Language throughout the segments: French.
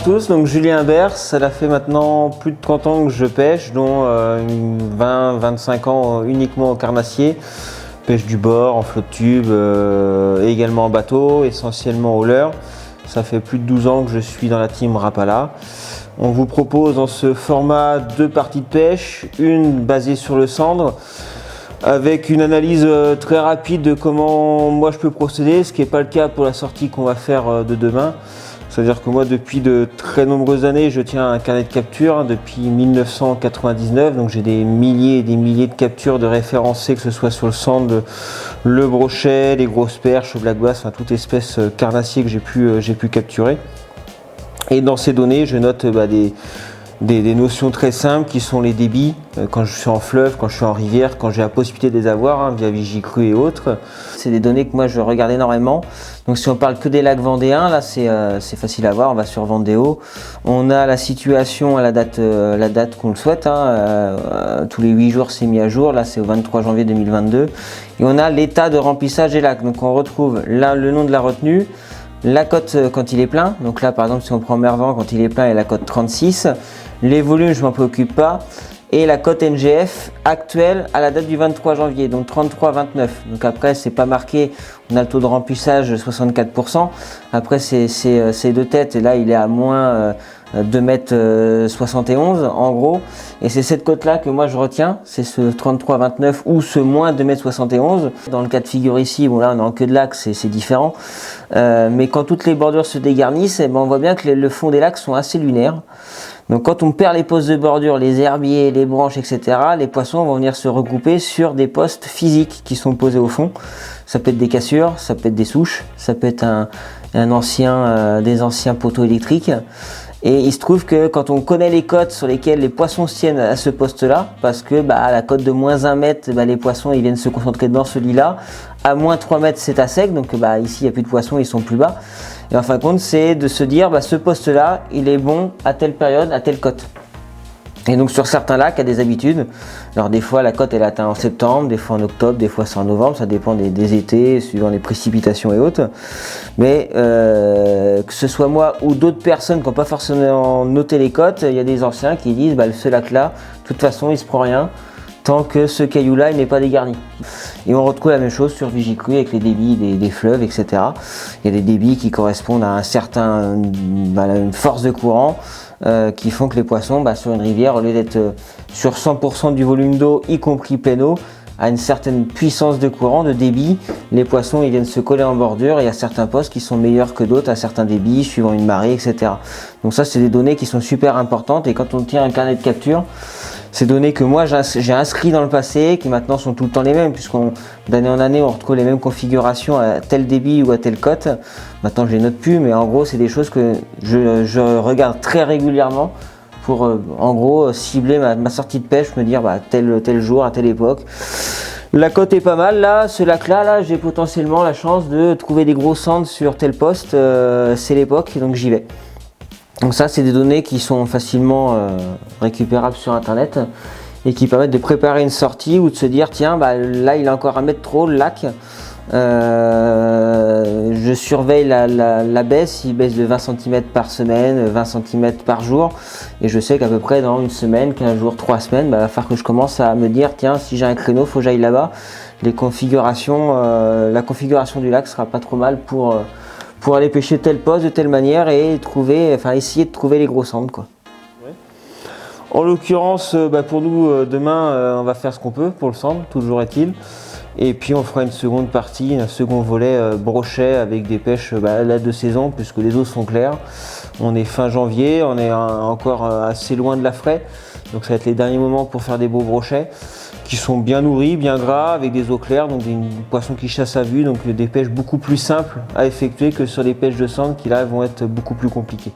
tous, donc Julien Bers, ça fait maintenant plus de 30 ans que je pêche, dont 20-25 ans uniquement au carnassier. Pêche du bord, en flotte tube, et également en bateau, essentiellement au leurre. Ça fait plus de 12 ans que je suis dans la team Rapala. On vous propose dans ce format 2 parties de pêche, une basée sur le sandre, avec une analyse très rapide de comment moi je peux procéder, ce qui n'est pas le cas pour la sortie qu'on va faire de demain. C'est-à-dire que moi, depuis de très nombreuses années, je tiens un carnet de capture depuis 1999. Donc j'ai des milliers et des milliers de captures de référencés, que ce soit sur le sandre, le brochet, les grosses perches, le black bass, enfin toute espèce carnassier que j'ai pu capturer. Et dans ces données, je note des notions très simples qui sont les débits, quand je suis en fleuve, quand je suis en rivière, quand j'ai la possibilité de les avoir, via Vigicru et autres. C'est des données que moi je regarde énormément. Donc si on parle que des lacs vendéens, là c'est facile à voir, on va sur Vendéo. On a la situation à la date qu'on le souhaite, tous les 8 jours c'est mis à jour, là c'est au 23 janvier 2022. Et on a l'état de remplissage des lacs, donc on retrouve là le nom de la retenue, la cote quand il est plein, donc là par exemple si on prend Mervan quand il est plein, il y a la cote 36, les volumes je m'en préoccupe pas, et la cote NGF actuelle à la date du 23 janvier, donc 33,29. Donc après c'est pas marqué, on a le taux de remplissage 64%, après c'est de tête, et là il est à moins 2,71 m en gros, et c'est cette cote là que moi je retiens, c'est ce 33,29 ou ce moins 2,71 m. Dans le cas de figure ici, bon là on est en queue de lac, c'est différent, mais quand toutes les bordures se dégarnissent, on voit bien que le fond des lacs sont assez lunaires. Donc quand on perd les postes de bordure, les herbiers, les branches, etc., les poissons vont venir se regrouper sur des postes physiques qui sont posés au fond. Ça peut être des cassures, ça peut être des souches, ça peut être des anciens poteaux électriques. Et il se trouve que quand on connaît les cotes sur lesquelles les poissons se tiennent à ce poste-là, parce que à la cote de moins 1 mètre, les poissons ils viennent se concentrer dans celui-là, à moins 3 mètres c'est à sec, donc ici il n'y a plus de poissons, ils sont plus bas. Et en fin de compte, c'est de se dire, ce poste-là, il est bon à telle période, à telle cote. Et donc sur certains lacs, il y a des habitudes. Alors des fois, la cote elle est atteinte en septembre, des fois en octobre, des fois c'est en novembre, ça dépend des étés, suivant les précipitations et autres. Mais que ce soit moi ou d'autres personnes qui n'ont pas forcément noté les cotes, il y a des anciens qui disent, ce lac-là, de toute façon, il ne se prend rien tant que ce caillou-là il n'est pas dégarni. Et on retrouve la même chose sur Vigicru avec les débits des fleuves, etc. Il y a des débits qui correspondent à une force de courant qui font que les poissons, sur une rivière, au lieu d'être sur 100% du volume d'eau, y compris pleine eau, à une certaine puissance de courant, de débit, les poissons ils viennent se coller en bordure, et il y a certains postes qui sont meilleurs que d'autres à certains débits, suivant une marée, etc. Donc ça c'est des données qui sont super importantes, et quand on tient un carnet de capture, ces données que moi j'ai inscrites dans le passé, qui maintenant sont tout le temps les mêmes, d'année en année on retrouve les mêmes configurations à tel débit ou à telle cote. Maintenant je les note plus, mais en gros c'est des choses que je regarde très régulièrement pour en gros cibler ma sortie de pêche, me dire tel jour, à telle époque. La cote est pas mal, là, ce lac-là, j'ai potentiellement la chance de trouver des gros sandres sur tel poste, c'est l'époque, donc j'y vais. Donc ça, c'est des données qui sont facilement récupérables sur internet et qui permettent de préparer une sortie ou de se dire tiens, là il est encore 1 mètre trop le lac, je surveille la baisse, il baisse de 20 cm par semaine, 20 cm par jour, et je sais qu'à peu près dans une semaine, 15 jours, 3 semaines, il va falloir que je commence à me dire tiens, si j'ai un créneau, faut que j'aille là-bas. La configuration du lac sera pas trop mal pour aller pêcher tel poste de telle manière et essayer de trouver les gros sandres, quoi. Ouais. En l'occurrence, pour nous, demain, on va faire ce qu'on peut pour le sandre, toujours est-il. Et puis on fera une seconde partie, un second volet brochet avec des pêches là de saison, puisque les eaux sont claires. On est fin janvier, on est encore assez loin de la fraie, donc ça va être les derniers moments pour faire des beaux brochets qui sont bien nourris, bien gras, avec des eaux claires, donc des poissons qui chassent à vue, donc des pêches beaucoup plus simples à effectuer que sur les pêches de sandre qui là vont être beaucoup plus compliquées.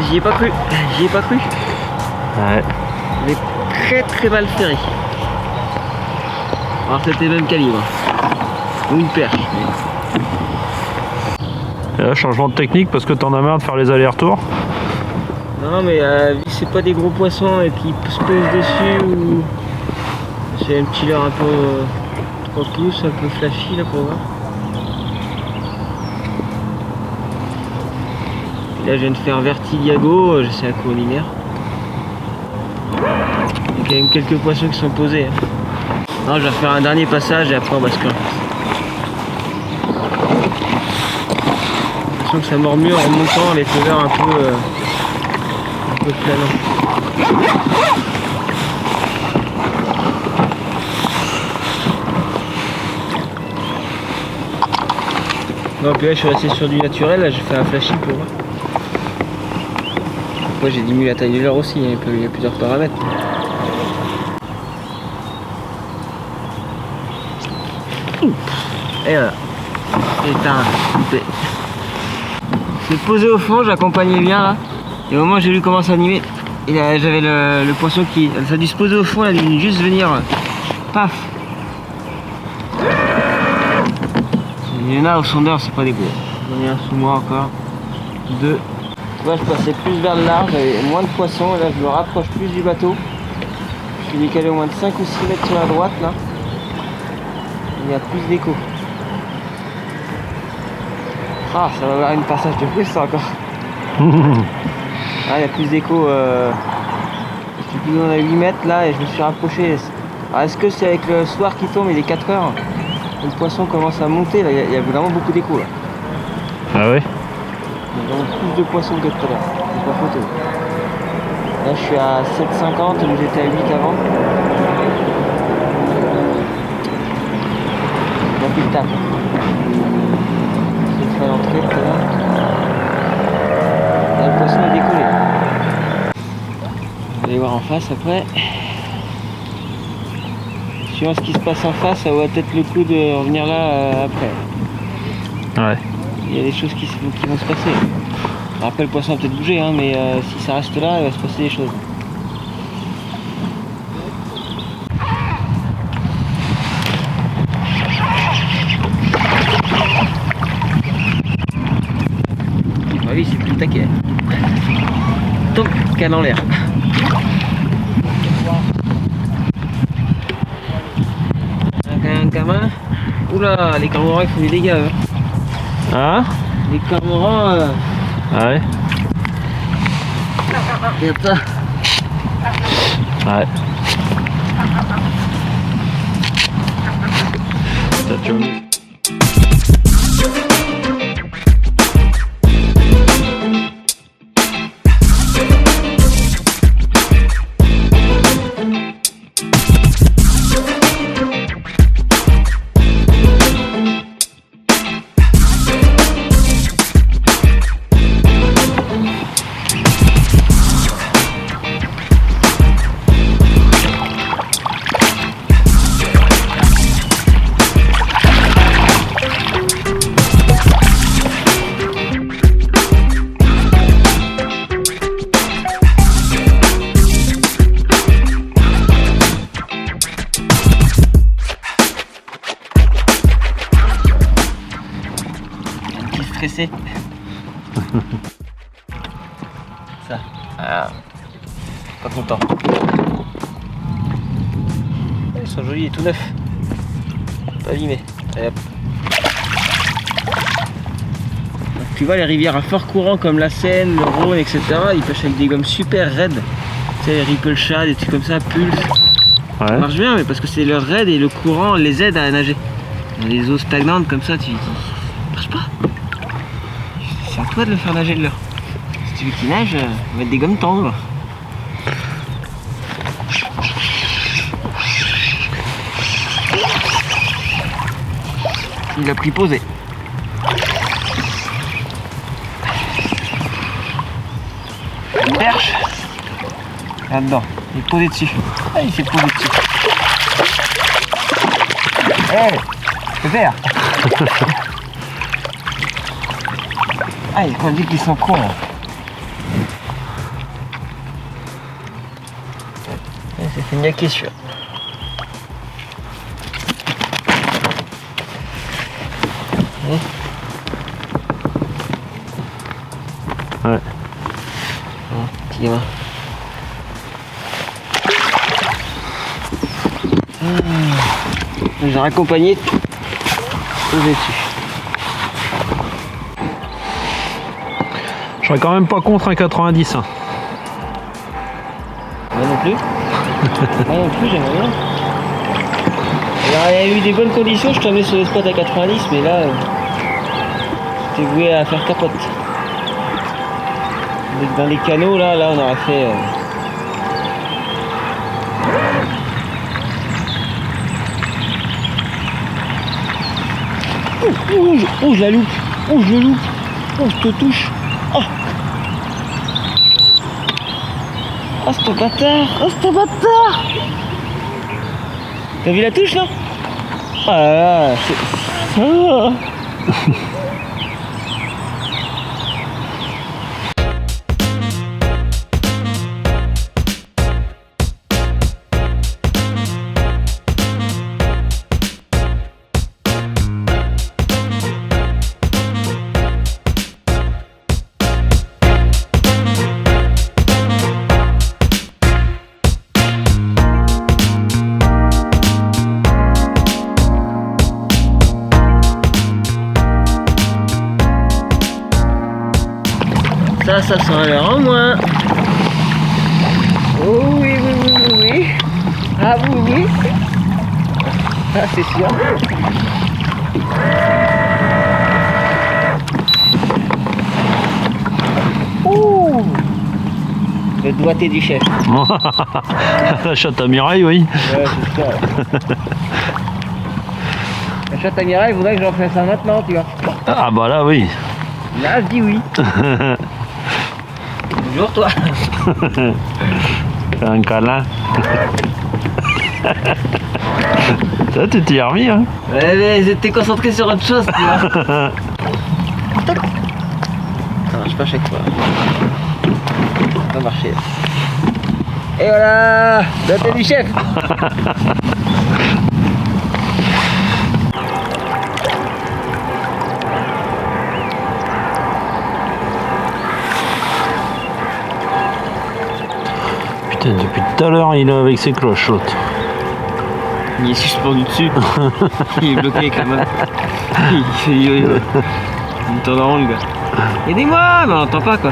J'y ai pas cru. J'y ai pas cru. Ouais. Il est très très mal ferré. Alors c'était le même calibre. Ou une perche. Et là, changement de technique parce que t'en as marre de faire les allers-retours. Non mais vu que c'est pas des gros poissons et qu'ils se posent dessus ou c'est un petit leurre un peu 3 pouces, un peu flashy là pour voir. Et là je viens de faire Vertiliago, je sais à quoi linéaire. Il y a quand même quelques poissons qui sont posés. Hein. Non, je vais faire un dernier passage et après on bascule. J'ai l'impression que ça murmure en montant les couleurs un peu planant. Non, puis là je suis resté sur du naturel, là j'ai fait un flashy pour voir. Moi j'ai diminué la taille du leurre aussi, hein, il y a plusieurs paramètres. Et voilà. Éteint, coupé. C'est posé au fond, j'accompagnais bien là. Et au moment où j'ai vu comment ça animait, j'avais le poisson qui. Ça a dû se poser au fond, il a dû juste venir. Paf. Il y en a au sondeur, c'est pas des gros. J'en ai un sous moi encore. 2. Là je passais plus vers le large, j'avais moins de poissons, et là je me rapproche plus du bateau. Je suis décalé au moins de 5 ou 6 mètres sur la droite là. Il y a plus d'écho. Ah, ça va avoir une passage de plus ça encore. Ah, il y a plus d'écho. Je suis plus loin à 8 mètres là et je me suis rapproché. Alors, est-ce que c'est avec le soir qui tombe, il est 4 heures, le poisson commence à monter là, il y a vraiment beaucoup d'écho là. Ah ouais? Il y a vraiment plus de poissons que tout à l'heure, c'est pas photo. Là je suis à 7,50 donc j'étais à 8 avant. Donc il tape. J'ai fait l'entrée tout à l'heure. Là le poisson est décollé. On va aller voir en face après. Suivant ce qui se passe en face, ça vaut peut-être le coup de revenir là après. Ouais. Il y a des choses qui vont se passer. Après le poisson va peut-être bouger, hein, mais si ça reste là, il va se passer des choses. Ah oui, c'est plus taquet. Donc, canne en l'air. Un gamin. Oula, les cormorans ils font des dégâts. Hein. Hein? Les cormorans. Ouais. Regarde ça. Ouais. T'as tué. Stressé. Ça. Ah. Pas content. Ils sont jolis et tout neufs. Pas abîmés. Allez, hop. Donc, tu vois les rivières à fort courant comme la Seine, le Rhône, etc. Ils pêchent avec des gommes super raides. Tu sais, les ripple shad, des trucs comme ça, pulse. Ouais. Ça marche bien, mais parce que c'est leur raid et le courant les aide à nager. Dans les eaux stagnantes comme ça, ça marche pas. C'est à toi de le faire nager de l'heure. Si tu veux qu'il nage, on va mettre des gommes tendres. Il a pris posé. Une perche. Là-dedans. Il est posé dessus. Ah, il s'est posé dessus. Hé, c'est vert. Ah, il dit qu'ils sont cons là. C'est bien qui est sûr. Ouais. Petit gamin. J'ai raccompagné dessus. Je serais quand même pas contre un 90. Hein. Moi non plus. Moi non plus, j'aimerais bien. Alors, il y a eu des bonnes conditions, je tombais sur les spots à 90, mais là, j'étais voué à faire capote. Dans les canaux, là on aurait fait... Oh, je la loupe. Oh, je le loupe. Oh, je te touche. Oh, oh ce bâtard. Oh, ce bâtard. T'as vu la touche, là? Ah là là, c'est... Ah. Ça sent alors en moins. Oh oui, oui, oui, oui, oui. Ah oui, oui. Ah, c'est sûr. Oh, le doigté du chef. La chatte à Mireille, oui. Ouais, c'est ça. La chatte à Mireille, il faudrait que j'en fasse ça maintenant, tu vois. Ah bah là, oui. Là, je dis oui. Bonjour toi. Fais un câlin. Ça, tu t'y es remis, hein? Ouais, mais j'étais concentré sur autre chose, tu vois. Ça marche pas à chaque fois. Ça va marcher. Et voilà, la tête du chef. Putain, depuis tout à l'heure, il est avec ses cloches, l'autre. Il est suspendu dessus. Il est bloqué quand même. Il fait yo-yo. Il me tourne en rond, le gars. Aidez-moi, mais on n'entend pas quoi.